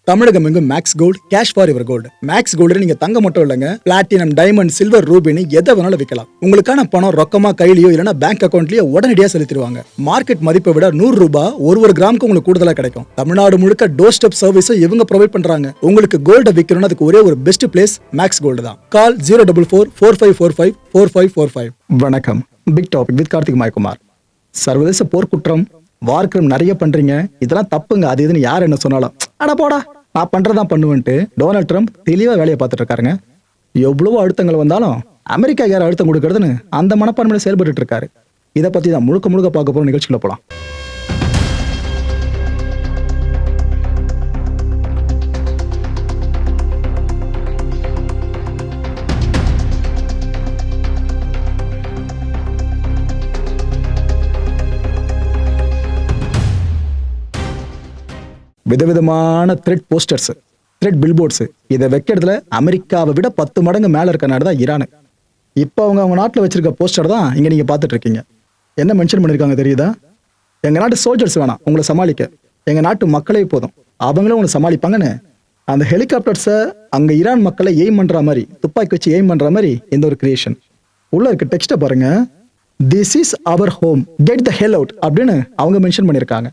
தமிழகம் எங்கும் Max Gold cash for your gold. Max Gold நீங்க தங்க மட்டும் இல்லைங்க, பிளாட்டினம், டைமண்ட், சில்வர், ரூபினி எதை வேணாலும் விற்கலாம். உங்களுக்கான பணம் ரொக்கமா கையிலயோ இல்லைன்னா பேங்க் அக்கௌண்ட்லயோ உடனடியாக செலுத்திடுவாங்க. மார்க்கெட் மதிப்பை விட 100 ரூபாய் ஒரு கிராமுக்கு உங்களுக்கு கூடுதலா கிடைக்கும். தமிழ்நாடு முழுக்க டோர் ஸ்டெப் சர்வீஸும் இவங்க ப்ரொவைட் பண்றாங்க. உங்களுக்கு கோல்ட விற்கணும்னு அதுக்கு ஒரே ஒரு பெஸ்ட் பிளேஸ் மேக்ஸ் கோல்டு தான். கால் 04445454545. வணக்கம். Big topic with Karthik Mayakumar. சர்வதேச போர்க்குற்றம், வார்க்கிரம் நிறைய பண்றீங்க, இதெல்லாம் தப்புங்க, அது இதுன்னு யார் என்ன சொன்னாலும் அட போடா நான் பண்றதான் பண்ணுவேன்ட்டு டொனால்ட் ட்ரம்ப் தெளிவா வேலையை பார்த்துட்டு இருக்காருங்க. எவ்வளவோ அழுத்தங்கள் வந்தாலும் அமெரிக்கா யார் அழுத்தம் கொடுக்கறதுன்னு அந்த மனப்பான்மையில செயல்பட்டு இருக்காரு. இதை பத்தி தான் முழுக்க பார்க்க போற நிகழ்ச்சிக்குள்ள போலாம். விதவிதமான த்ரெட் போஸ்டர்ஸ், த்ரெட் பில்போர்ட்ஸ் இதை வைக்கிறதுல அமெரிக்காவை விட 10 மடங்கு மேல இருக்க நாடு தான் ஈரான். இப்போ அவங்க நாட்டில் வச்சிருக்க போஸ்டர் தான் இங்க நீங்க பார்த்துட்டு இருக்கீங்க. என்ன மென்ஷன் பண்ணிருக்காங்க தெரியுதா? எங்க நாட்டு சோல்ஜர்ஸ் வேணாம் உங்களை சமாளிக்க, எங்க நாட்டு மக்களே போதும், அவங்களும் உங்களை சமாளிப்பாங்கன்னு அந்த ஹெலிகாப்டர்ஸை அங்க ஈரான் மக்களை எய்ம் பண்ற மாதிரி, துப்பாக்கி வச்சு எய்ம் பண்ற மாதிரி இந்த ஒரு கிரியேஷன். உள்ள இருக்க டெக்ஸ்ட்டை பாருங்க, this is our home, get the hell out அப்படின்னு அவங்க மென்ஷன் பண்ணியிருக்காங்க.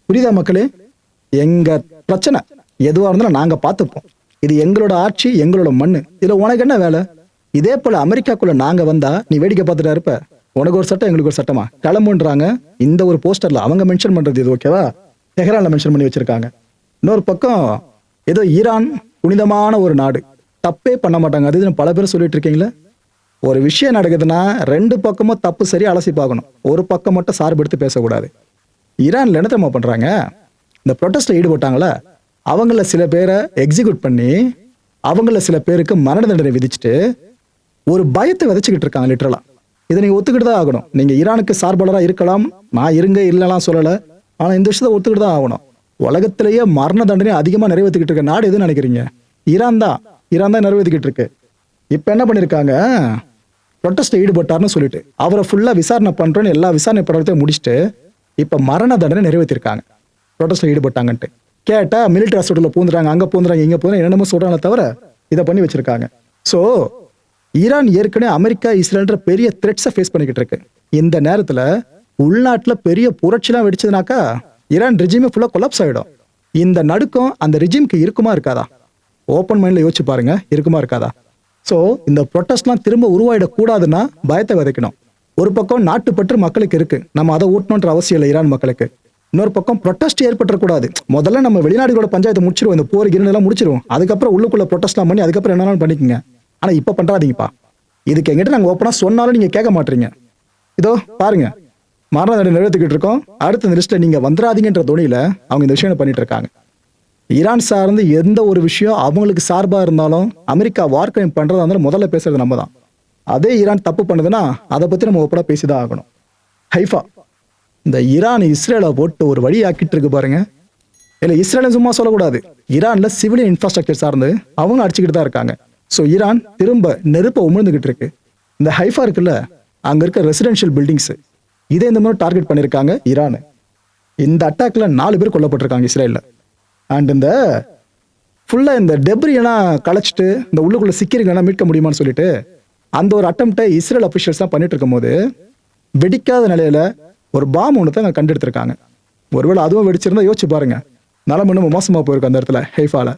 புரியுதா மக்களே? எங்க பிரச்சனை எதுவா இருந்தாலும் நாங்க பார்த்துப்போம், இது எங்களோட ஆட்சி, எங்களோட மண்ணு, இதுல உனக்கு என்ன வேலை? இதே போல அமெரிக்காக்குள்ள நாங்க வந்தா நீ வேடிக்கை பார்த்துட்டா இருப்ப, உனக்கு ஒரு சட்டம் எங்களுக்கு ஒரு சட்டமா, கிளம்புன்றாங்க. இந்த ஒரு போஸ்டர்ல அவங்க மென்ஷன் பண்றது இது ஓகேவா? தெஹ்ரான்ல மென்ஷன் பண்ணி வச்சிருக்காங்க. இன்னொரு பக்கம் ஏதோ ஈரான் புனிதமான ஒரு நாடு, தப்பே பண்ண மாட்டாங்க, அது பல பேர் சொல்லிட்டு இருக்கீங்களே. ஒரு விஷயம் நடக்குதுன்னா 2 பக்கமும் தப்பு சரி அலசி பார்க்கணும், ஒரு பக்கம் மட்டும் சார்பு எடுத்து பேசக்கூடாது. ஈரான்ல என்ன தெரியுமா பண்றாங்க? இந்த ப்ரொட்டஸ்ட்ல ஈடுபட்டாங்களா அவங்கள சில பேரை எக்ஸிக்யூட் பண்ணி அவங்கள சில பேருக்கு மரண தண்டனை விதிச்சுட்டு ஒரு பயத்தை விதைச்சுக்கிட்டு இருக்காங்க லிட்டரலா. இதை நீங்க ஒத்துக்கிட்டு தான் ஆகணும். நீங்க ஈரானுக்கு சார்பாளரா இருக்கலாம், நான் இருங்க இல்லலாம் சொல்லல, ஆனா இந்த விஷயத்தை ஒத்துக்கிட்டு தான் ஆகணும். உலகத்திலேயே மரண தண்டனை அதிகமா நிறைவேற்றிக்கிட்டு இருக்க நாடு எதுன்னு நினைக்கிறீங்க? ஈரான் தான் நிறைவேற்றிக்கிட்டு இருக்கு. இப்ப என்ன பண்ணிருக்காங்க, ப்ரொட்டஸ்ட்ல ஈடுபட்டார்னு சொல்லிட்டு அவரை ஃபுல்லா விசாரணை பண்றோன்னு எல்லா விசாரணை படத்தையும் முடிச்சுட்டு இப்ப மரண தண்டனை நிறைவேற்றிருக்காங்க. ப்ரொட்டஸ்ட்ல ஈடுபட்டாங்கன்ட்டு கேட்டா மிலிட்டரி ஹாஸ்பிட்டல்ல பூந்துறாங்க, அங்க பூந்துறாங்க, இங்க பூந்துறாங்க, என்னென்னமோ சொல்றாங்க தவிர இதை பண்ணி வச்சிருக்காங்க. சோ ஈரான் ஏற்கனவே அமெரிக்கா, இஸ்ரேல்ன்ற பெரிய த்ரெட்ஸை ஃபேஸ் பண்ணிக்கிட்டு இருக்கு. இந்த நேரத்துல உள்நாட்டுல பெரிய புரட்சிலாம் வெடிச்சதுனாக்கா ஈரான் ரெஜிமே ஃபுல்லா கொலாப்ஸ் ஆயிடும். இந்த நடுக்கம் அந்த ரெஜிம்க்கு இருக்குமா இருக்காதா? ஓப்பன் மைண்ட்ல யோசிச்சு பாருங்க, இருக்குமா இருக்காதா? சோ இந்த ப்ரொட்டஸ்ட்லாம் திரும்ப உருவாயிடக்கூடாதுன்னா பயத்தை விதைக்கணும். ஒரு பக்கம் நாட்டுப்பற்று மக்களுக்கு இருக்கு, நம்ம அதை ஊட்டணுன்ற அவசியம் இல்லை ஈரான் மக்களுக்கு. இன்னொரு பக்கம் ப்ரொட்டஸ்ட் ஏற்பட்டக்கூடாது, முதல்ல நம்ம வெளிநாடுகளோட பஞ்சாயத்தை முடிச்சிருவோம், இந்த போர் கிரணெல்லாம் முடிச்சிருவோம், அதுக்கப்புறம் உள்ளுக்குள்ள ப்ரொட்டஸ்ட்லாம் பண்ணி அதுக்கப்புறம் என்னென்னு பண்ணிக்கோங்க. ஆனா இப்ப பண்றாதீங்கப்பா, இதுக்கு எங்கிட்ட நாங்க ஓப்பனா சொன்னாலும் நீங்க கேட்க மாட்டீங்க. இதோ பாருங்க, மரண தண்டனை நிறைவேற்றிக்கிட்டு இருக்கோம், அடுத்த இந்த லிஸ்ட்ல நீங்க வந்துடாதீங்கன்ற துணியில அவங்க இந்த விஷயம் பண்ணிட்டு இருக்காங்க. ஈரான் சார்ந்து எந்த ஒரு விஷயம் அவங்களுக்கு சார்பா இருந்தாலும் அமெரிக்கா வார் கிரைம் பண்றதா இருந்தாலும் முதல்ல பேசுறது நம்ம தான். அதே ஈரான் தப்பு பண்ணுதுன்னா அதை பத்தி நம்ம ஓப்பனா பேசிதான் ஆகணும். ஹைஃபா இந்த ஈரான் இஸ்ரேலை போட்டு ஒரு வழி ஆக்கிட்டு இருக்கு பாருங்க. இல்லை இஸ்ரேலை சும்மா சொல்லக்கூடாது, ஈரான்ல சிவிலியன் இன்ஃப்ராஸ்ட்ரக்சர் சார்ந்து அவங்க அடிச்சுக்கிட்டு தான் இருக்காங்க. ஸோ ஈரான் திரும்ப நெருப்பை உமிழ்ந்துகிட்டு இருக்கு. இந்த ஹைஃபா இருக்குல்ல, அங்க இருக்க ரெசிடென்ஷியல் பில்டிங்ஸ், இதை இந்த மாதிரி டார்கெட் பண்ணிருக்காங்க ஈரான். இந்த அட்டாக்ல 4 பேர் கொல்லப்பட்டிருக்காங்க இஸ்ரேல்ல. அண்ட் இந்த ஃபுல்லா இந்த டெப்ரி எல்லாம் களைச்சிட்டு இந்த உள்ளுக்குள்ள சிக்கிருக்கா மீட்க முடியுமான்னு சொல்லிட்டு அந்த ஒரு அட்டம்ப்டை இஸ்ரேல் அபிஷியல்ஸ் தான் பண்ணிட்டு இருக்கும் போது வெடிக்காத நிலையில ஒரு பாம் ஒன்று தான் கண்டெடுத்திருக்காங்க. ஒருவேளை அதுவும் வெடிச்சிருந்தா யோசிச்சு பாருங்க, நிலைமை இன்னும் மோசமா போயிருக்கு அந்த இடத்துல ஹைஃபால.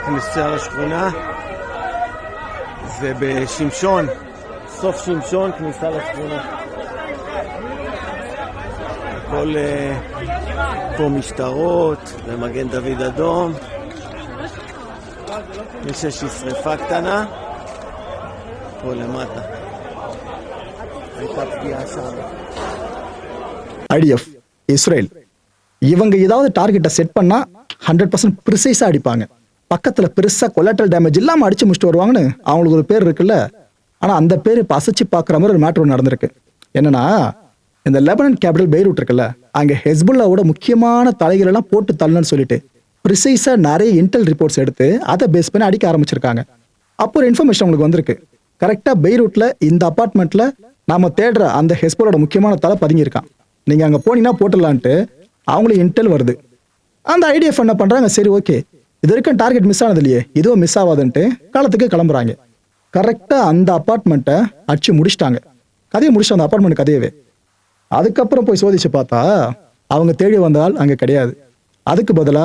בכניסה לשכונה זה בשמשון, סוף שמשון, כניסה לשכונה. הכל פה משטרות ומגן דוד אדום. יש איזושהי שריפה קטנה פה למטה, הייתה פגיעה שם. IDF இஸ்ரேல் இவங்க ஏதாவது டார்கெட்டை செட் பண்ணா 100% ப்ரிசைஸா அடிப்பாங்க. பக்கத்துல பெருசா கொலாட்டரல் டேமேஜ் இல்லாம அடிச்சு முடிச்சுட்டு வருவாங்கன்னு அவங்களுக்கு ஒரு பேர் இருக்குல்ல. ஆனா அந்த பேர் இப்ப அசைச்சு பார்க்குற மாதிரி ஒரு மேட்ரு ஒன்று நடந்திருக்கு. என்னன்னா, இந்த லெபனன் கேபிட்டல் பெய்ரூட் இருக்குல்ல, அங்க ஹெஸ்புல்லாவோட முக்கியமான தலைகள் எல்லாம் போட்டு தள்ளணும்னு சொல்லிட்டு ப்ரிசைஸா நிறைய இன்டெல் ரிப்போர்ட்ஸ் எடுத்து அதை பேஸ் பண்ணி அடிக்க ஆரம்பிச்சிருக்காங்க. அப்போ ஒரு இன்ஃபர்மேஷன் உங்களுக்கு வந்திருக்கு. கரெக்டா பெய்ரூட்ல இந்த அபார்ட்மெண்ட்ல நாம தேடுற அந்த ஹெஸ்புல்லோட முக்கியமான தலை பதுங்கியிருக்கான். நீங்க அங்க போனீங்கன்னா போட்டுடலான்ட்டு அவங்களுக்கு இன்டெல் வருது. அந்த ஐடிஎஃப் என்ன பண்றாங்க, சரி ஓகே இது வரைக்கும் டார்கெட் மிஸ் ஆனது இல்லையே, இதுவும் மிஸ் ஆகாதுன்ட்டு காலத்துக்கு கிளம்புறாங்க. கரெக்டா அந்த அபார்ட்மெண்ட்டை அடிச்சு முடிச்சிட்டாங்க. கதையை முடிச்சு அந்த அபார்ட்மெண்ட் கதையவே. அதுக்கப்புறம் போய் சோதிச்சு பார்த்தா அவங்க தேடி வந்தால் அங்க கிடையாது. அதுக்கு பதிலா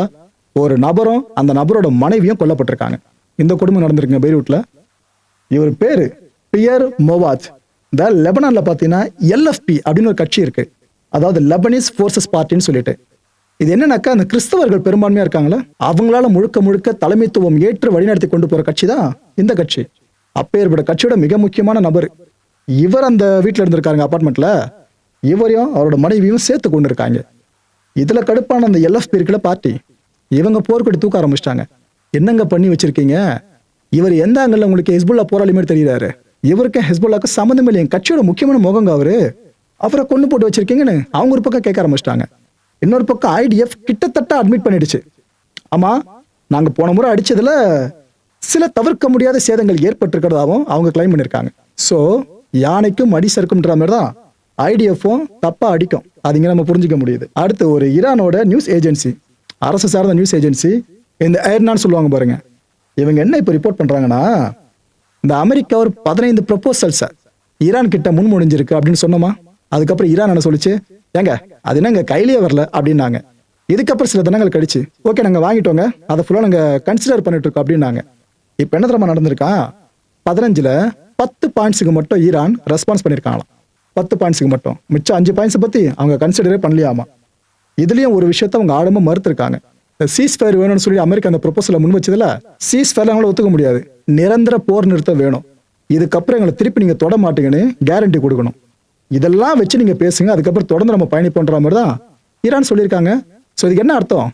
ஒரு நபரும் அந்த நபரோட மனைவியும் கொல்லப்பட்டிருக்காங்க. இந்த குடும்பம் நடந்திருக்குங்க பெய்ரூட்ல. இவர் பேரு பியர் மோவாஜ். இந்த லெபனான்ல பாத்தீங்கன்னா எல்எஃப்பி அப்படின்னு ஒரு கட்சி இருக்கு, அதாவது லெபனீஸ் ஃபோர்சஸ் பார்ட்டின்னு சொல்லிட்டு. இது என்னன்னாக்கா, அந்த கிறிஸ்தவர்கள் பெரும்பான்மையா இருக்காங்களா, அவங்களால முழுக்க முழுக்க தலைமைத்துவம் ஏற்று வழிநடத்தி கொண்டு போற கட்சி தான் இந்த கட்சி. அப்பேற்பட்ட கட்சியோட மிக முக்கியமான நபர் இவர். அந்த வீட்டில் இருந்திருக்காங்க அபார்ட்மெண்ட்ல. இவரையும் அவரோட மனைவியும் சேர்த்து கொண்டு இருக்காங்க. இதுல கடுப்பான அந்த எல்எஃப்பி இருக்குல்ல பார்ட்டி, இவங்க போர்க்கொடி தூக்க ஆரம்பிச்சிட்டாங்க. என்னங்க பண்ணி வச்சிருக்கீங்க, இவர் எந்த ஆங்கிள் உங்களுக்கு ஹெஸ்புல்லா போராளி மாதிரி தெரியுறாரு, இவருக்கு ஹெஸ்புல்லாக்கு சம்மந்தம் இல்லை, என் கட்சியோட முக்கியமான முகங்க அவரை கொண்டு போட்டு வச்சிருக்கீங்கன்னு அவங்க ஒரு பக்கம் கேட்க ஆரம்பிச்சிட்டாங்க. இன்னொரு பக்கம் ஐடிஎஃப் கிட்டத்தட்ட அட்மிட் பண்ணிடுச்சு. ஆமா, நாங்க போன முறை அடிச்சதுல சில தவிர்க்க முடியாத சேதங்கள் ஏற்பட்டிருக்கிறதாவும் அவங்க கிளைம் பண்ணிருக்காங்க. சோ யானைக்கும் அடி சறுக்கும்ன்ற மாதிரி தான் ஐடிஎஃப்பும் தப்பா அடிக்கும். அதுங்க நம்ம புரிஞ்சுக்க முடியுது. அடுத்து ஒரு ஈரானோட நியூஸ் ஏஜென்சி, அரசு சார்ந்த நியூஸ் ஏஜென்சி, இந்த ஏர்னான்னு சொல்லுவாங்க பாருங்க. இவங்க என்ன இப்போ ரிப்போர்ட் பண்றாங்கன்னா, இந்த அமெரிக்கா ஒரு 15 ப்ரொபோசல்ஸை ஈரான் கிட்ட முன்மொழிஞ்சிருக்கு அப்படின்னு சொன்னோமா. அதுக்கப்புறம் ஈரான் என்ன சொல்லிச்சு, ஏங்க அது என்னங்க கையிலேயே வரல அப்படின்னாங்க. இதுக்கப்புறம் சில தினங்கள் கழிச்சு, ஓகே நாங்கள் வாங்கிட்டோங்க, அதை ஃபுல்லாக நாங்கள் கன்சிடர் பண்ணிட்டு இருக்கோம் அப்படின்னாங்க. இப்போ என்ன தெரியுமா நடந்திருக்கா, 15ல் 10 பாயிண்ட்ஸுக்கு மட்டும் ஈரான் ரெஸ்பான்ஸ் பண்ணியிருக்காங்களாம். 10 பாயிண்ட்ஸுக்கு மட்டும். மிச்சம் 5 பாயிண்ட்ஸை பற்றி அவங்க கன்சிடரே பண்ணலையாமா. இதுலேயும் ஒரு விஷயத்த அவங்க ஆழமாக மறுத்திருக்காங்க. சீஸ் ஃபயர் வேணும்னு சொல்லி அமெரிக்கா அந்த ப்ரொபோசலை முன் வச்சதுல சீஸ் ஃபயர் அவங்கள ஒத்துக்க முடியாது, நிரந்தர போர் நிறுத்தம் வேணும், இதுக்கப்புறம் எங்களை திருப்பி நீங்கள் தொட மாட்டீங்கன்னு கேரண்டி கொடுக்கணும். இதெல்லாம் வச்சு நீங்க பேசுங்க, அதுக்கப்புறம் தொடர்ந்து நம்ம பயணிப்போன்ற மாதிரி தான் ஈரான் சொல்லியிருக்காங்க. ஸோ இதுக்கு என்ன அர்த்தம்,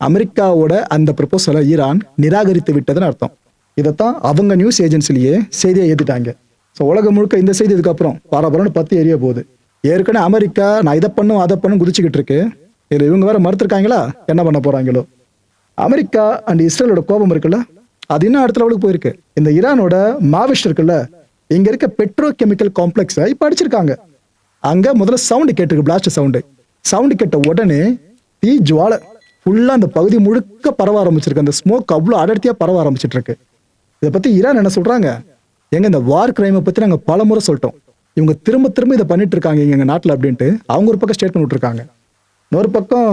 அமெரிக்காவோட அந்த ப்ரொபோசலை ஈரான் நிராகரித்து விட்டதுன்னு அர்த்தம். இதைத்தான் அவங்க நியூஸ் ஏஜென்சிலேயே செய்தியை ஏற்றிட்டாங்க. ஸோ உலகம் முழுக்க இந்த செய்தி இதுக்கப்புறம் பரபரன்னு 10 எரிய போகுது. ஏற்கனவே அமெரிக்கா நான் இதை பண்ணும் அதை பண்ணும் குதிச்சுக்கிட்டு இருக்கு. இதில் இவங்க வேற மறுத்திருக்காங்களா, என்ன பண்ண போறாங்களோ. அமெரிக்கா அண்ட் இஸ்ரேலோட கோபம் இருக்குல்ல, அது இன்னும் அடுத்த லெவலுக்கு போயிருக்கு. இந்த ஈரானோட மாவிஸ்ட் இருக்குல்ல, இங்க இருக்க பெட்ரோ கெமிக்கல் காம்ப்ளெக்ஸை இப்போ அடிச்சிருக்காங்க. அங்க முதல்ல சவுண்டு கேட்டிருக்கு, பிளாஸ்ட் சவுண்டு கேட்ட உடனே தீ ஜுவாலை ஃபுல்லா அந்த பகுதி முழுக்க பரவ ஆரம்பிச்சிருக்கு. அந்த ஸ்மோக் அவ்வளோ அடர்த்தியா பரவ ஆரம்பிச்சிட்டு இருக்கு. இதை பத்தி ஈரான் என்ன சொல்றாங்க, எங்க இந்த வார் கிரைமை பத்தி நாங்க பல முறை சொல்லிட்டோம், இவங்க திரும்ப திரும்ப இதை பண்ணிட்டு இருக்காங்க எங்க நாட்டில் அப்படின்ட்டு அவங்க ஒரு பக்கம் ஸ்டேட்மெண்ட் விட்டுருக்காங்க. இன்னொரு பக்கம்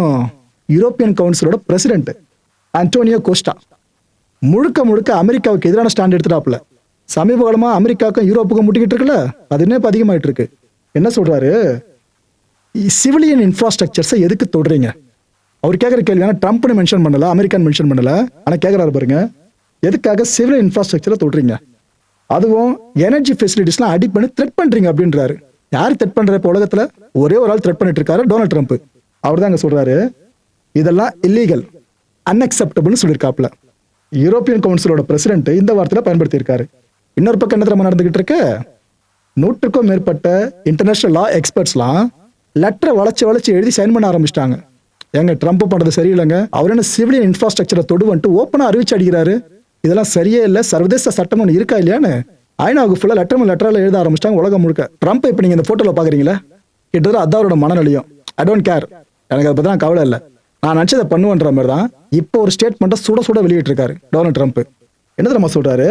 யூரோப்பியன் கவுன்சிலோட பிரசிடென்ட் ஆண்டோனியோ கோஸ்டா முழுக்க முழுக்க அமெரிக்காவுக்கு எதிரான ஸ்டாண்ட் எடுத்துட்டாப்புல. சமீப காலமா அமெரிக்காவுக்கும் யூரோப்புக்கும் முட்டிக்கிட்டு இருக்குல்ல, அது இன்னும் இப்போ அதிகமாயிட்டு இருக்கு. என்ன சொல்றாரு, சிவிலியன் இன்ஃப்ராஸ்ட்ரக்சர்ஸை எதுக்கு தொடுறீங்க, அவர் கேட்குற கேள்வி. ஆனால் ட்ரம்ப்னு மென்ஷன் பண்ணல, அமெரிக்கன் மென்ஷன் பண்ணல, ஆனால் கேட்குறாரு பாருங்க, எதுக்காக சிவிலியன் இன்ஃப்ராஸ்ட்ரக்சரை தொடுறீங்க, அதுவும் எனர்ஜி ஃபெசிலிட்டிஸ்லாம் அடி பண்ணி த்ரெட் பண்றீங்க அப்படின்றாரு. யார் த்ரெட் பண்ற இப்போ உலகத்துல, ஒரே ஒரு ஆள் த்ரெட் பண்ணிட்டு இருக்காரு, டொனால்ட் ட்ரம்ப். அவர் தான் அங்க சொல்றாரு இதெல்லாம் இல்லீகல், அன்அக்செப்டபிள்னு சொல்லியிருக்காப்புல. யூரோப்பியன் கவுன்சிலோட பிரசிடென்ட் இந்த வார்த்தையில பயன்படுத்தி இருக்காரு. இன்னொரு பக்கம் என்ன தெரியுமா நடந்துகிட்டு இருக்கு, 100க்கும் மேற்பட்ட இன்டர்நேஷனல் லா எக்ஸ்பர்ட்ஸ்லாம் லெட்டரை வளைச்சு எழுதி சைன் பண்ண ஆரம்பிச்சிட்டாங்க. ஏங்க ட்ரம்ப் பண்றது சரியில்லைங்க, அவர் என்ன சிவிலியன் இன்ஃப்ராஸ்ட்ரக்சரை தொடுவன்ட்டு ஓப்பனா அறிவிச்சு அடிக்கிறாரு, இதெல்லாம் சரியே இல்லை, சர்வதேச சட்டம் ஒன்று இருக்கா இல்லையான்னு ஐநாவுக்கு ஃபுல்லா லெட்டரில் எழுத ஆரம்பிச்சிட்டாங்க உலகம் முழுக்க. ட்ரம்ப் இப்போ நீங்க இந்த போட்டோல பாக்குறீங்களா, கிட்டத்தட்ட அதான் அவரோட மனநிலையும். ஐ டோன்ட் கேர், எனக்கு அதை பத்தி நான் கவலை இல்லை, நான் நினைச்சதை பண்ணுவேன்ற மாதிரி தான் இப்போ ஒரு ஸ்டேட்மெண்ட்டை சுட வெளியிட்டு இருக்காரு டொனால்ட் ட்ரம்ப். என்ன தெரியுமா சொல்றாரு,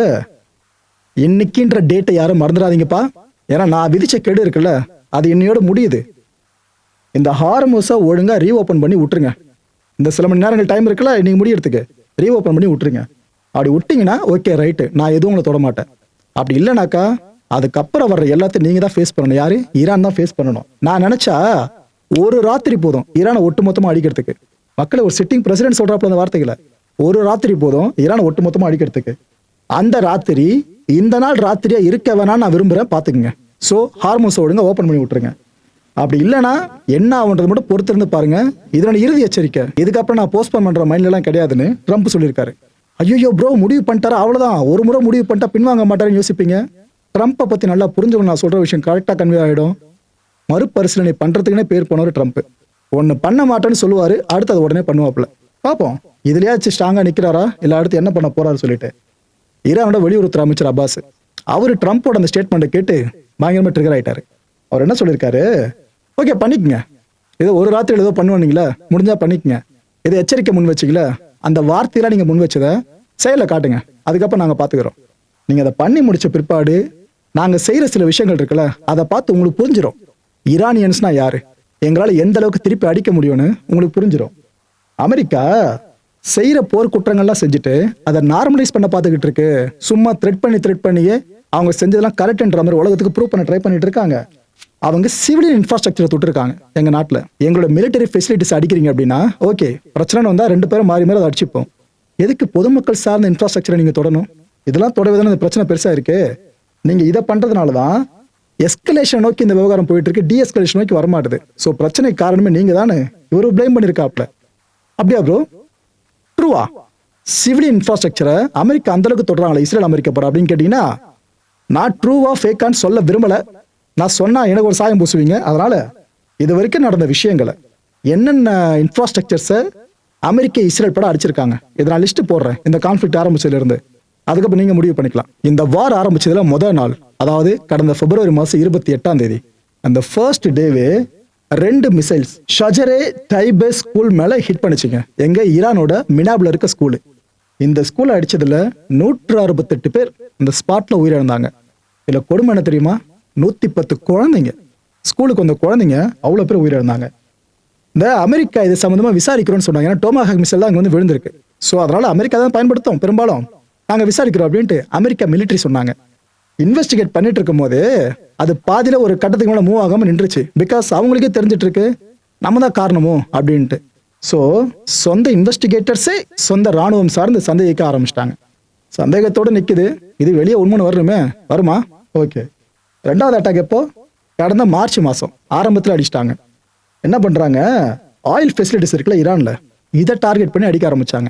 இன்னைக்குன்ற டேட்டை யாரும் மறந்துடாதீங்கப்பா, ஏன்னா நான் விதிச்ச கெடு இருக்குல்ல அது இன்னையோட முடியுது, இந்த ஹார்மோஸை ஒழுங்கா ரீஓப்பன் பண்ணி விட்டுருங்க, இந்த சில மணி நேரங்கள் டைம் இருக்குல்ல இன்னைக்கு முடியறதுக்கு, ரீஓப்பன் பண்ணி விட்டுருங்க. அப்படி விட்டீங்கன்னா ஓகே ரைட்டு, நான் எதுவும் உங்களை தொட மாட்டேன். அப்படி இல்லைனாக்கா அதுக்கப்புறம் வர்ற எல்லாத்தையும் நீங்க தான் ஃபேஸ் பண்ணணும். யாரு, ஈரான் தான் ஃபேஸ் பண்ணணும். நான் நினைச்சா ஒரு ராத்திரி போதும் ஈரானை ஒட்டுமொத்தமா அடிக்கிறதுக்கு. மக்களை ஒரு சிட்டிங் பிரசிடென்ட் சொல்றாப்புல அந்த வார்த்தைகளை, ஒரு ராத்திரி போதும் ஈரானை ஒட்டுமொத்தமா அடிக்கிறதுக்கு. அந்த ராத்திரி இந்த நாள் ராத்திரியா இருக்க வேணான்னு நான் விரும்புறேன், பாத்துக்குங்க. ஸோ ஹார்மோஸ் ஒழுங்க ஓப்பன் பண்ணி விட்டுருங்க. அப்படி இல்லைன்னா என்ன ஆகுன்றது மட்டும் பொறுத்திருந்து பாருங்க. இதனோட இறுதி எச்சரிக்கை, இதுக்கப்புறம் நான் போஸ்ட்போன் பண்ற மைண்ட்ல எல்லாம் கிடையாதுன்னு ட்ரம்ப் சொல்லியிருக்காரு. ஐயோ ப்ரோ முடிவு பண்ணிட்டாரா, அவ்வளவுதான், ஒரு முறை முடிவு பண்ணிட்டா பின்வாங்க மாட்டாருன்னு யோசிப்பீங்க. ட்ரம்ப்பை பற்றி நல்லா புரிஞ்சவங்க நான் சொல்கிற விஷயம் கரெக்டாக கன்வே ஆகிடும். மறுபரிசீலனை பண்ணுறதுக்குனே பேர் போனவர் ட்ரம்ப். ஒன்று பண்ண மாட்டேன்னு சொல்லுவார், அடுத்து அதை உடனே பண்ணுவாப்புல. பார்ப்போம் இதுலையாச்சும் ஸ்ட்ராங்காக நிற்கிறாரா இல்லை அடுத்து என்ன பண்ண போறாரு சொல்லிட்டு. ஈரானோட வெளியுறவுத்துறை அமைச்சர் அப்பாஸ் அவர் ட்ரம்ப்போட அந்த ஸ்டேட்மெண்ட்டை கேட்டு பயங்கரமாக ட்ரிகர் ஆயிட்டாரு. அவர் என்ன சொல்லியிருக்காரு, ஓகே பண்ணிக்கங்க, ஏதோ ஒரு ராத்திரி ஏதோ பண்ணுவானீங்களா, முடிஞ்சா பண்ணிக்கங்க, இதை எச்சரிக்கை முன் வச்சிக்கல, அந்த வார்த்தையெல்லாம் நீங்கள் முன் வச்சதை செயலில் காட்டுங்க, அதுக்கப்புறம் நாங்கள் பார்த்துக்கிறோம். நீங்கள் அதை பண்ணி முடிச்ச பிற்பாடு நாங்கள் செய்கிற சில விஷயங்கள் இருக்குல்ல அதை பார்த்து உங்களுக்கு புரிஞ்சிடும் ஈரானியன்ஸ்னா யாரு, எங்களால் எந்த அளவுக்கு திருப்பி அடிக்க முடியும்னு உங்களுக்கு புரிஞ்சிடும். அமெரிக்கா செய்யற போர் குற்றங்கள்லாம் செஞ்சுட்டு அதை நார்மலைஸ் பண்ண பார்த்துக்கிட்டு இருக்கு. சும்மா த்ரெட் பண்ணியே அவங்க செஞ்சதெல்லாம் கரெக்ட்ன்ற மாதிரி உலகத்துக்கு ப்ரூவ் பண்ண ட்ரை பண்ணிட்டு இருக்காங்க. அவங்க சிவிலியன் இன்ஃப்ராஸ்ட்ரக்சரை தொட்டிருக்காங்க. எங்க நாட்டில் எங்களோட மிலிட்டரி ஃபெசிலிட்டிஸ் அடிக்கிறீங்க அப்படின்னா ஓகே, பிரச்சனை வந்தா 2 பேரும் மாறி அதை அடிச்சுப்போம். எதுக்கு பொதுமக்கள் சார்ந்த இன்ஃப்ராஸ்ட்ரக்சரை நீங்க தொடணும்? இதெல்லாம் தொடவே இந்த பிரச்சனை பெருசா இருக்கு. நீங்க இதை பண்றதுனால தான் எஸ்கலேஷன் நோக்கி இந்த விவகாரம் போயிட்டு இருக்கு, டிஎஸ்கலேஷன் நோக்கி வரமாட்டுது. ஸோ பிரச்சனை காரணமே நீங்க தானே இவரு பிளேம் பண்ணிருக்காப்ல. அப்படியா ப்ரோ? ட்ரூவா? சிவிலியன் இன்ஃப்ராஸ்ட்ரக்சரை அமெரிக்கா அந்த அளவுக்கு தொடராங்களா இஸ்ரேல் அமெரிக்கா போற அப்படின்னு கேட்டீங்கன்னா, நான் ட்ரூவா ஃபேக்கான்னு சொல்ல விரும்பல. நான் சொன்னா எனக்கு ஒரு சாயம் பூசுவீங்க. அதனால இது வரைக்கும் நடந்த விஷயங்களை என்னென்ன இன்ஃப்ராஸ்ட்ரக்சர்ஸை அமெரிக்கா இஸ்ரேல் படம் அடிச்சிருக்காங்க இதை நான் லிஸ்ட் போடுறேன். இந்த கான்ஃபிளிக்ட் ஆரம்பிச்சதுல இருந்து அதுக்கப்புறம் நீங்க முடிவு பண்ணிக்கலாம். இந்த வார் ஆரம்பிச்சதுல முதல் நாள், அதாவது கடந்த பிப்ரவரி மாசம் 28 அந்த ஃபர்ஸ்ட் டேவே 2 மிசைல்ஸ் ஷஜரே டைபே ஸ்கூல் மேல ஹிட் பண்ணிச்சுங்க. எங்க ஈரானோட மினாப்ல இருக்க ஸ்கூலு. இந்த ஸ்கூல் அடிச்சதுல 168 பேர் இந்த ஸ்பாட்ல உயிரிழந்தாங்க. இதுல கொடுமை என்ன தெரியுமா, 110 குழந்தைங்க, ஸ்கூலுக்கு வந்த குழந்தைங்க அவ்வளவு பேர் உயிரிழந்தாங்க. இந்த அமெரிக்கா இது சம்பந்தமா விசாரிக்கிறோம்னு சொன்னாங்க. ஏன்னா டோமாஹாக் மிசைல் தான் அங்க வந்து விழுந்திருக்கு. ஸோ அதனால அமெரிக்கா தான் பயன்படுத்தும் பெரும்பாலும், நாங்க விசாரிக்கிறோம் அப்படின்ட்டு அமெரிக்கா மிலிட்டரி சொன்னாங்க. இன்வெஸ்டிகேட் பண்ணிட்டு இருக்கும் போது அது பாதியில ஒரு கட்டத்துக்கு மேல மூவ் ஆகாம நின்றுச்சு. பிகாஸ் அவங்களுக்கே தெரிஞ்சிட்டு இருக்கு நம்ம தான் காரணமோ அப்படின்ட்டு. ஸோ சொந்த இன்வெஸ்டிகேட்டர்ஸே சொந்த ராணுவம் சார்ந்து சந்தேகிக்க ஆரம்பிச்சிட்டாங்க. சந்தேகத்தோட நிக்குது. இது வெளியே உண்மைன்னு வரணுமே, வருமா? ஓகே. 2வது அட்டாக் எப்போ? கடந்த மார்ச் மாசம் ஆரம்பத்தில் அடிச்சிட்டாங்க. என்ன பண்றாங்க, ஆயில் ஃபெசிலிட்டிஸ் இருக்குல்ல ஈரான்ல, இதை டார்கெட் பண்ணி அடிக்க ஆரம்பிச்சாங்க.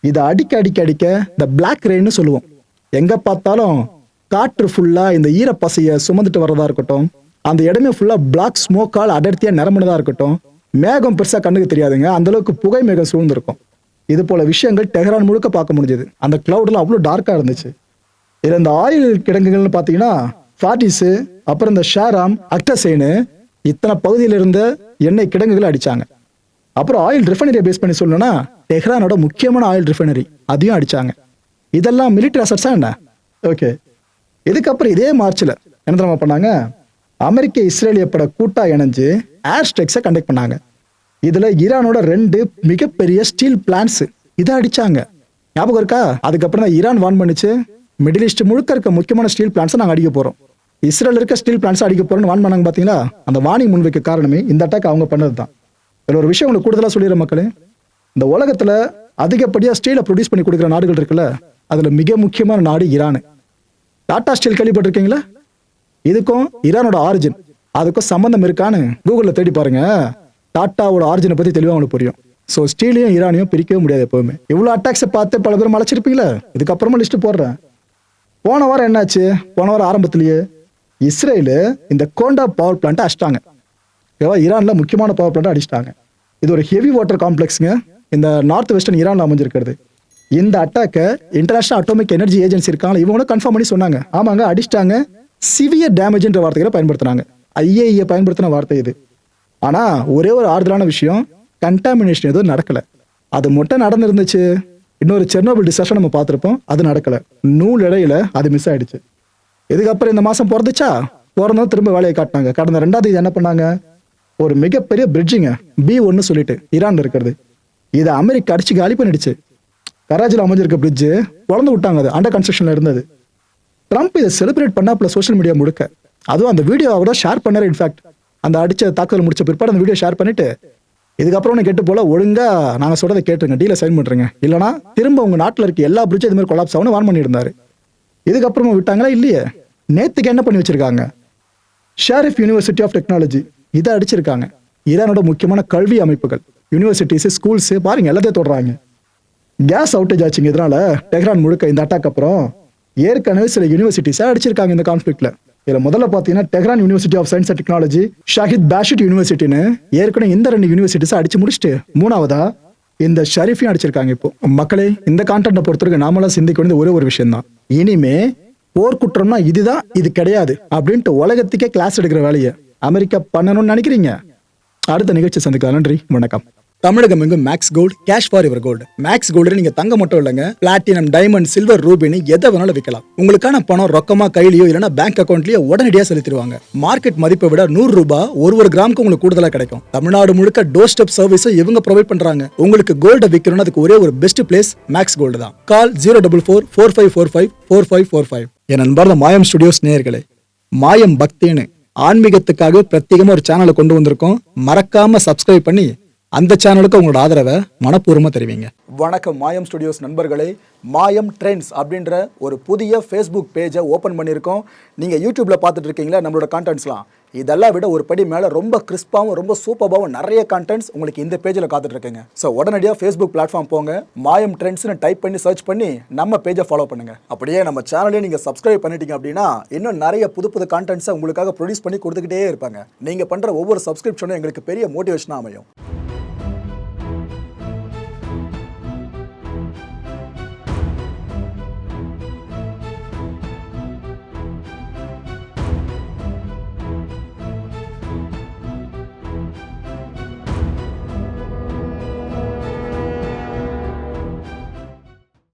இதை அடிக்க இந்த பிளாக் ரெயின்னு சொல்லுவோம். எங்க பார்த்தாலும் காற்று ஃபுல்லா இந்த ஈரப்பசையை சுமந்துட்டு வரதா இருக்கட்டும், அந்த இடமே ஃபுல்லா பிளாக் ஸ்மோக்கால் அடர்த்தியா நிரம்பினதா இருக்கட்டும், மேகம் பெருசா கண்ணுக்கு தெரியாதுங்க, அந்த அளவுக்கு புகை மேகம் சூழ்ந்திருக்கும். இது போல விஷயங்கள் டெஹரான் முழுக்க பார்க்க முடிஞ்சது. அந்த கிளவுட்லாம் அவ்வளோ டார்க்கா இருந்துச்சு. இதுல இந்த ஆயில் கிடங்குகள்னு பார்த்தீங்கன்னா ஃபார்டிஸு, அப்புறம் இந்த ஷாராம், அக்டசைனு, இத்தனை பகுதியில் இருந்த எண்ணெய் கிடங்குகளை அடிச்சாங்க. அப்புறம் ஆயில் ரிஃபைனரியை பேஸ் பண்ணி சொல்லணும்னா டெஹ்ரானோட முக்கியமான ஆயில் ரிஃபைனரி அதையும் அடிச்சாங்க. இதெல்லாம் மிலிட்டரி அசட்ஸா என்ன? ஓகே. இதுக்கப்புறம் இதே மார்ச்ல என்ன தெரியுமா பண்ணாங்க, அமெரிக்க இஸ்ரேலிய பட கூட்டா இணைஞ்சு ஏர் ஸ்ட்ரைக்ஸை கண்டக்ட் பண்ணாங்க. இதுல ஈரானோட 2 மிகப்பெரிய ஸ்டீல் பிளான்ட்ஸ் இதை அடிச்சாங்க. ஞாபகம் இருக்கா? அதுக்கப்புறம் தான் ஈரான் வார்ன் பண்ணிச்சு, மிடில் ஈஸ்ட் முழுக்க இருக்க முக்கியமான ஸ்டீல் பிளான்ட்ஸை நாங்கள் அடிக்க போறோம், இஸ்ரேல் இருக்க ஸ்டீல் பிளான்ட்ஸ் அடிக்க போறோம்னு வார்ன் பண்ணாங்க. பாத்தீங்களா? அந்த வார்னிங் முன்வைக்க காரணமே இந்த அட்டாக் அவங்க பண்ணது தான். இதுல ஒரு விஷயம் உங்களுக்கு கூடுதலா சொல்லிடுற மக்களே, இந்த உலகத்துல அதிகப்படியா ஸ்டீலை ப்ரொடியூஸ் பண்ணி கொடுக்குற நாடுகள் இருக்குல்ல, அதுல மிக முக்கியமான நாடு ஈரான். டாடா ஸ்டீல் கேள்விப்பட்டிருக்கீங்களா? இதுக்கும் ஈரானோட ஆரிஜின் அதுக்கும் சம்பந்தம் இருக்கான்னு கூகுள்ல தேடி பாருங்க. டாட்டாவோட ஆரிஜினை பத்தி தெளிவா உங்களுக்கு புரியும். ஸோ ஸ்டீலையும் ஈரானையும் பிரிக்கவே முடியாது எப்பவுமே. இவ்வளவு அட்டாக்ஸை பார்த்து பல பேரும் அழைச்சிருப்பீங்களா? இதுக்கப்புறமா லிஸ்ட் போடுறேன். போன வாரம் என்னாச்சு? போன வாரம் ஆரம்பத்திலேயே இஸ்ரேலு இந்த கோண்டா பவர் பிளான்ட்டை அடிச்சிட்டாங்க. ஈரான்ல முக்கியமான பவர் பிளான்ட்டை அடிச்சிட்டாங்க. இது ஒரு ஹெவி வாட்டர் காம்ப்ளெக்ஸ்ங்க, இந்த நார்த் வெஸ்டர்ன் ஈரான்ல அமைஞ்சிருக்கிறது. இந்த அட்டாக்கை இன்டர்நேஷனல் அட்டாமிக் எனர்ஜி ஏஜென்சி இருக்காங்க, இவங்களும் கன்ஃபார்ம் பண்ணி சொன்னாங்க. ஆமாங்க, அடிச்சிட்டாங்க. சிவியர் டேமேஜ்ன்ற வார்த்தைகளை பயன்படுத்தினாங்க. ஐஏஇ பயன்படுத்தின வார்த்தை இது. ஆனா ஒரே ஒரு ஆறுதலான விஷயம், கண்டாமினேஷன் எதுவும் நடக்கல. அது மட்டும் நடந்துருந்துச்சு, இன்னொரு செர்னோபில் டிசாஸ்டர் நம்ம பார்த்துருப்போம், அது நடக்கல. நூல் இடையில அது மிஸ் ஆயிடுச்சு. இதுக்கப்புறம் இந்த மாசம் பிறந்துச்சா, பிறந்ததும் திரும்ப வேலையை காட்டினாங்க. கடந்த 2ஆம் தேதி என்ன பண்ணாங்க, ஒரு மிகப்பெரிய பிரிட்ஜுங்க B1 சொல்லிட்டு ஈரான்ல இருக்கிறது, இதை அமெரிக்கா அடிச்சு காலி பண்ணிடுச்சு. கராச்சியில் அமைஞ்சிருக்க பிரிட்ஜு வளர்ந்து விட்டாங்க, அது அண்டர் கன்ஸ்ட்ரக்ஷன்ல இருந்தது. ட்ரம்ப் இதை செலிப்ரேட் பண்ணாப்புல சோஷியல் மீடியா முழுக்க. அதுவும் அந்த வீடியோ அவரோட ஷேர் பண்ணாரு. இன்ஃபேக்ட் அந்த அடிச்ச தாக்குதல் முடிச்ச பிற்பாடு அந்த வீடியோ ஷேர் பண்ணிட்டு, இதுக்கப்புறம் கேட்டு போல ஒழுங்கா நாங்க சொல்றதை கேட்டுருங்க, டீல சைன் பண்றீங்க, இல்லைனா திரும்ப உங்க நாட்டில் இருக்க எல்லா பிரிட்ஜும் இது மாதிரி கொலாப்ஸ் ஆகும்னு வார்ன் பண்ணியிருந்தாரு. இதுக்கப்புறமா விட்டாங்களா? இல்லையே. நேத்துக்கு என்ன பண்ணி வச்சிருக்காங்க, ஷாரிஃப் யூனிவர்சிட்டி ஆஃப் டெக்னாலஜி இதை அடிச்சிருக்காங்க. ஈரானோட முக்கியமான கல்வி அமைப்புகள், யூனிவர்சிட்டிஸ், ஸ்கூல்ஸ் பாருங்க எல்லாத்தையும் தொடுறாங்க. கேஸ் அவுட்டேஜ் ஆச்சுங்க. இதனால டெஹ்ரான் முழுக்க இந்த அட்டாக் அப்புறம் ஏற்கனவே சில யூனிவர்சிட்டிஸை அடிச்சிருக்காங்க இந்த கான்ஃபிளிக்ட்ல. இதுல முதல்ல பாத்தீங்கன்னா Tehran university of science and technology, Shahid பாஷிட் யூனிவர்சிட்டின்னு ஏற்கனவே இந்த 2 யூனிவர்சிட்டிஸை அடிச்சு முடிச்சுட்டு மூணாவதா இந்த ஷரீஃபையும் அடிச்சிருக்காங்க. இப்போ மக்களே, இந்த கான்டென்ட்டை பொறுத்தவரைக்கும் நாமெல்லாம் சிந்திக்க வேண்டியது ஒரே ஒரு விஷயம் தான். இனிமே போர்க்குற்றம்னா இதுதான், இது கிடையாது அப்படின்ட்டு உலகத்துக்கே கிளாஸ் எடுக்கிற வேலையை அமெரிக்கா பண்ணணும்னு நினைக்கிறீங்க? அடுத்த நிகழ்ச்சி சந்திக்கலாம். நன்றி, வணக்கம். தமிழகம் எங்கும் Max Gold, cash for your gold. Max Gold நீங்க தங்கம் மட்டும் இல்லைங்க, பிளாட்டினம், டைமண்ட், சில்வர், ரூபினி எதை வேணாலும் விற்கலாம். உங்களுக்கான பணம் ரொக்கமா கையிலயோ இல்லைன்னா பேங்க் அக்கௌண்ட்லயோ உடனடியாக செலுத்திடுவாங்க. மார்க்கெட் மதிப்பை விட 100 ரூபாய் ஒரு கிராமுக்கு உங்களுக்கு கூடுதலா கிடைக்கும். தமிழ்நாடு முழுக்க டோர் ஸ்டெப் சர்வீஸை இவங்க ப்ரொவைட் பண்றாங்க. உங்களுக்கு கோல்டை விற்கணும்னு அதுக்கு ஒரே ஒரு பெஸ்ட் பிளேஸ் மேக்ஸ் கோல்டு தான். கால் 04445454545. என் அன்பார்ந்த மாயம் ஸ்டுடியோஸ் நேயர்களே, மாயம் பக்தின்னு ஆன்மீகத்துக்காக பிரத்யேகமா ஒரு சேனலை கொண்டு வந்திருக்கோம். மறக்காம சப்ஸ்கிரைப் பண்ணி அந்த சேனலுக்கு உங்களோட ஆதரவை மனப்பூர்வமாக தெரிவிங்க. வணக்கம் மாயம் ஸ்டுடியோஸ் நண்பர்களே. மாயம் ட்ரெண்ட்ஸ் அப்படின்ற ஒரு புதிய ஃபேஸ்புக் பேஜை ஓப்பன் பண்ணியிருக்கோம். நீங்கள் யூடியூப்பில் பார்த்துட்டு இருக்கீங்களா நம்மளோட கான்டென்ட்ஸ்லாம். இதெல்லாம் விட ஒரு படி மேலே ரொம்ப கிறிஸ்பாகவும் ரொம்ப சூப்பராகவும் நிறைய கான்டென்ட்ஸ் உங்களுக்கு இந்த பேஜில் காத்துட்ருக்குங்க. ஸோ உடனடியாக ஃபேஸ்புக் பிளாட்ஃபார்ம் போங்க, மாயம் ட்ரெண்ட்ஸ்னு டைப் பண்ணி சர்ச் பண்ணி நம்ம பேஜை ஃபாலோ பண்ணுங்க. அப்படியே நம்ம சேனலையும் நீங்கள் சப்ஸ்கிரைப் பண்ணிட்டீங்க அப்படின்னா இன்னும் நிறைய புது கான்டென்ட்ஸை உங்களுக்காக ப்ரொடியூஸ் பண்ணி கொடுத்துக்கிட்டே இருப்பாங்க. நீங்கள் பண்ணுற ஒவ்வொரு சப்ஸ்கிரிப்ஷனும் எங்களுக்கு பெரிய மோட்டிவேஷனாக அமையும்.